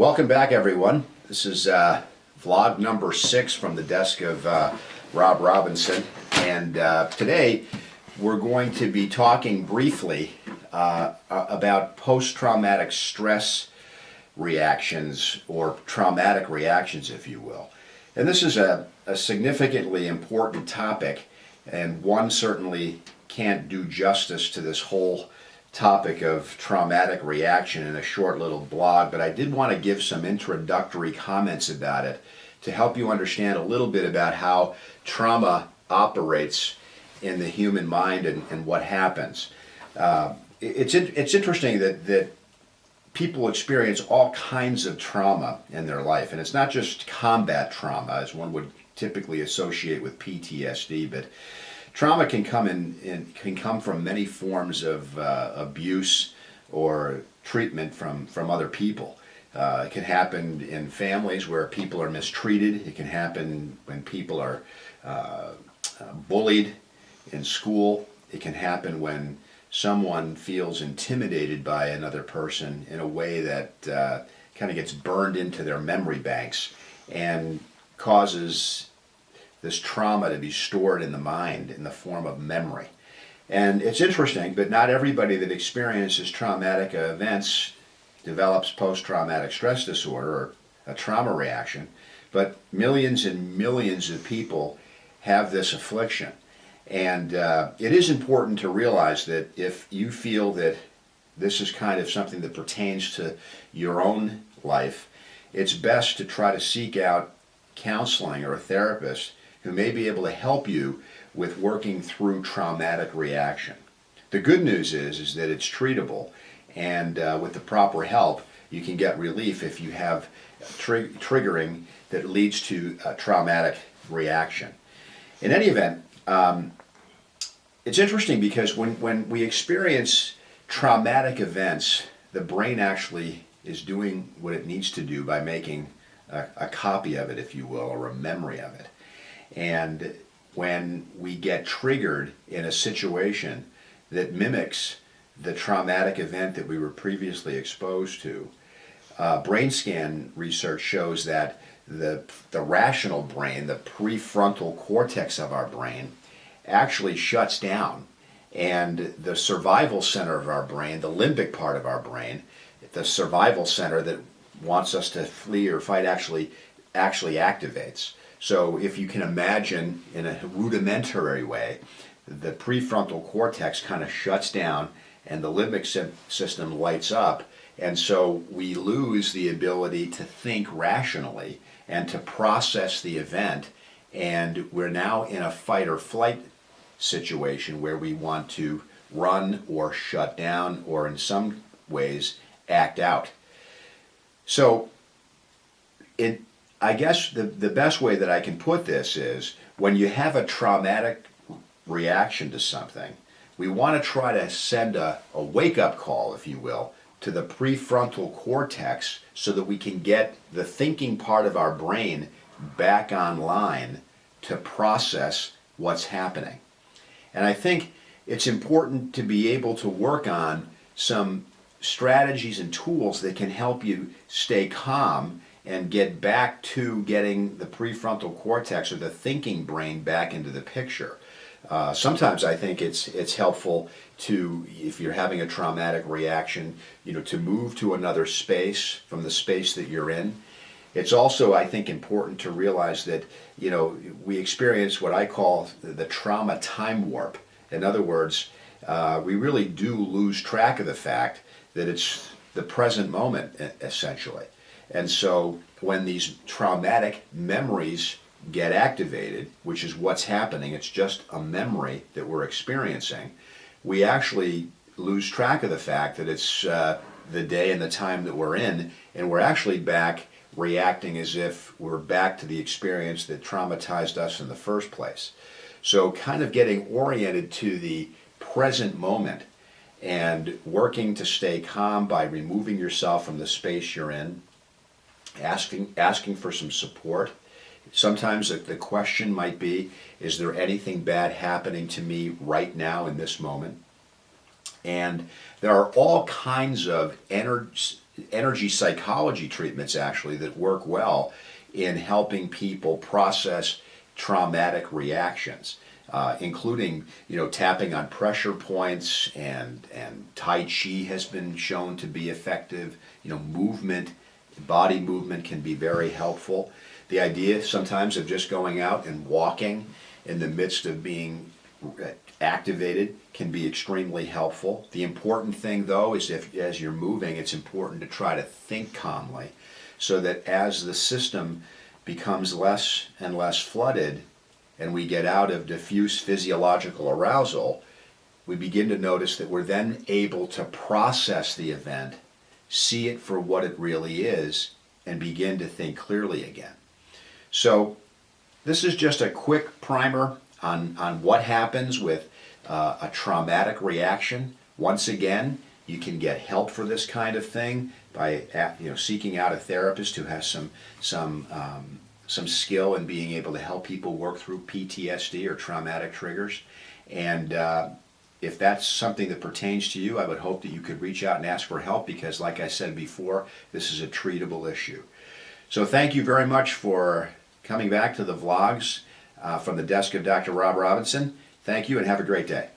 Welcome back, everyone. This is vlog number 6 from the desk of Rob Robinson, and today we're going to be talking briefly about post-traumatic stress reactions, or traumatic reactions, if you will. And this is a significantly important topic, and one certainly can't do justice to this whole topic of traumatic reaction in a short little blog, but I did want to give some introductory comments about it to help you understand a little bit about how trauma operates in the human mind and what happens. It's interesting that people experience all kinds of trauma in their life, and it's not just combat trauma as one would typically associate with PTSD, but trauma can come from many forms of abuse or treatment from other people. It can happen in families where people are mistreated. It can happen when people are bullied in school. It can happen when someone feels intimidated by another person in a way that kind of gets burned into their memory banks and causes this trauma to be stored in the mind in the form of memory. And it's interesting, but not everybody that experiences traumatic events develops post-traumatic stress disorder or a trauma reaction, but millions and millions of people have this affliction. And it is important to realize that if you feel that this is kind of something that pertains to your own life, it's best to try to seek out counseling or a therapist who may be able to help you with working through traumatic reaction. The good news is that it's treatable, and with the proper help, you can get relief if you have triggering that leads to a traumatic reaction. In any event, it's interesting because when we experience traumatic events, the brain actually is doing what it needs to do by making a copy of it, if you will, or a memory of it. And when we get triggered in a situation that mimics the traumatic event that we were previously exposed to, brain scan research shows that the rational brain, the prefrontal cortex of our brain, actually shuts down, and the survival center of our brain, the limbic part of our brain, the survival center that wants us to flee or fight, actually activates. So if you can imagine in a rudimentary way, the prefrontal cortex kind of shuts down and the limbic system lights up, and so we lose the ability to think rationally and to process the event, and we're now in a fight or flight situation where we want to run or shut down or in some ways act out. So I guess the best way that I can put this is when you have a traumatic reaction to something, we want to try to send a wake-up call, if you will, to the prefrontal cortex so that we can get the thinking part of our brain back online to process what's happening. And I think it's important to be able to work on some strategies and tools that can help you stay calm and get back to getting the prefrontal cortex or the thinking brain back into the picture. Sometimes I think it's helpful to, if you're having a traumatic reaction, to move to another space from the space that you're in. It's also, I think, important to realize that, we experience what I call the trauma time warp. In other words, we really do lose track of the fact that it's the present moment, essentially. And so when these traumatic memories get activated, which is what's happening, it's just a memory that we're experiencing, we actually lose track of the fact that it's the day and the time that we're in, and we're actually back reacting as if we're back to the experience that traumatized us in the first place. So kind of getting oriented to the present moment and working to stay calm by removing yourself from the space you're in, asking for some support. Sometimes the question might be, is there anything bad happening to me right now in this moment? And there are all kinds of energy psychology treatments actually that work well in helping people process traumatic reactions, including tapping on pressure points, and Tai Chi has been shown to be effective. Movement, body movement can be very helpful. The idea sometimes of just going out and walking in the midst of being activated can be extremely helpful. The important thing though is as you're moving, it's important to try to think calmly, so that as the system becomes less and less flooded and we get out of diffuse physiological arousal, we begin to notice that we're then able to process the event, see it for what it really is, and begin to think clearly again. So this is just a quick primer on what happens with a traumatic reaction. Once again, you can get help for this kind of thing by seeking out a therapist who has some skill in being able to help people work through PTSD or traumatic triggers. And if that's something that pertains to you, I would hope that you could reach out and ask for help, because like I said before, this is a treatable issue. So thank you very much for coming back to the vlogs from the desk of Dr. Rob Robinson. Thank you and have a great day.